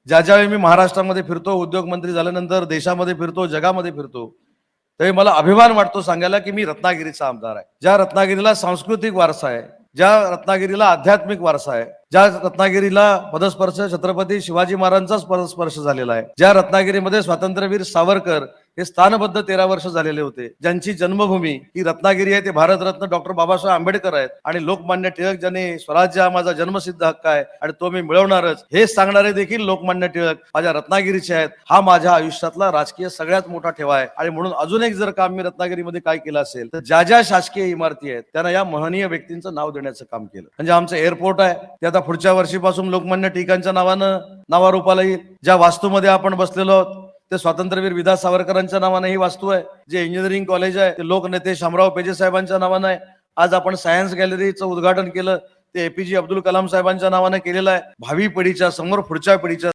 ज्यावेळी मी महाराष्ट्रामध्ये फिरतो, उद्योगमंत्री झाल्यानंतर देशामध्ये फिरतो, जगामध्ये फिरतो, त्यावेळी मला अभिमान वाटतो सांगायला की मी रत्नागिरीचा आमदार आहे. ज्या रत्नागिरीला सांस्कृतिक वारसा आहे, ज्या रत्नागिरीला आध्यात्मिक वारसा आहे, ज्या रत्नागिरीला पदस्पर्श छत्रपती शिवाजी महाराजांचाच पदस्पर्श झालेला आहे, ज्या रत्नागिरीमध्ये स्वातंत्र्यवीर सावरकर हे स्थानबद्ध 13 वर्ष झालेले होते, ज्यांची जन्मभूमी ही रत्नागिरी आहे, ते भारतरत्न डॉक्टर बाबासाहेब आंबेडकर आहेत आणि लोकमान्य टिळक ज्यांनी स्वराज्य हा माझा जन्मसिद्ध हक्क आहे आणि तो मी मिळवणारच हे सांगणारे देखील लोकमान्य टिळक माझ्या रत्नागिरीचे आहेत. हा माझ्या आयुष्यातला राजकीय सगळ्यात मोठा ठेवा आहे. आणि म्हणून अजून एक जर काम मी रत्नागिरीमध्ये काय केलं असेल तर ज्या ज्या शासकीय इमारती आहेत त्यांना या महनीय व्यक्तींचं नाव देण्याचं काम केलं. म्हणजे आमचं एअरपोर्ट आहे ते आता पुढच्या वर्षीपासून लोकमान्य टिळकांच्या नावानं नावारूपाला येईल. ज्या वास्तूमध्ये आपण बसलेलो आहोत ते स्वातंत्र्यवीर विदा सावरकरांच्या नावाने ही वास्तू आहे. जे इंजिनिअरिंग कॉलेज आहे ते लोकनेते शामराव पेजे साहेबांच्या नावानं आहे. आज आपण सायन्स गॅलरीचं उद्घाटन केलं ते एपीजे अब्दुल कलाम साहेबांच्या नावाने केलेलं आहे. भावी पिढीच्या समोर पुढच्या पिढीच्या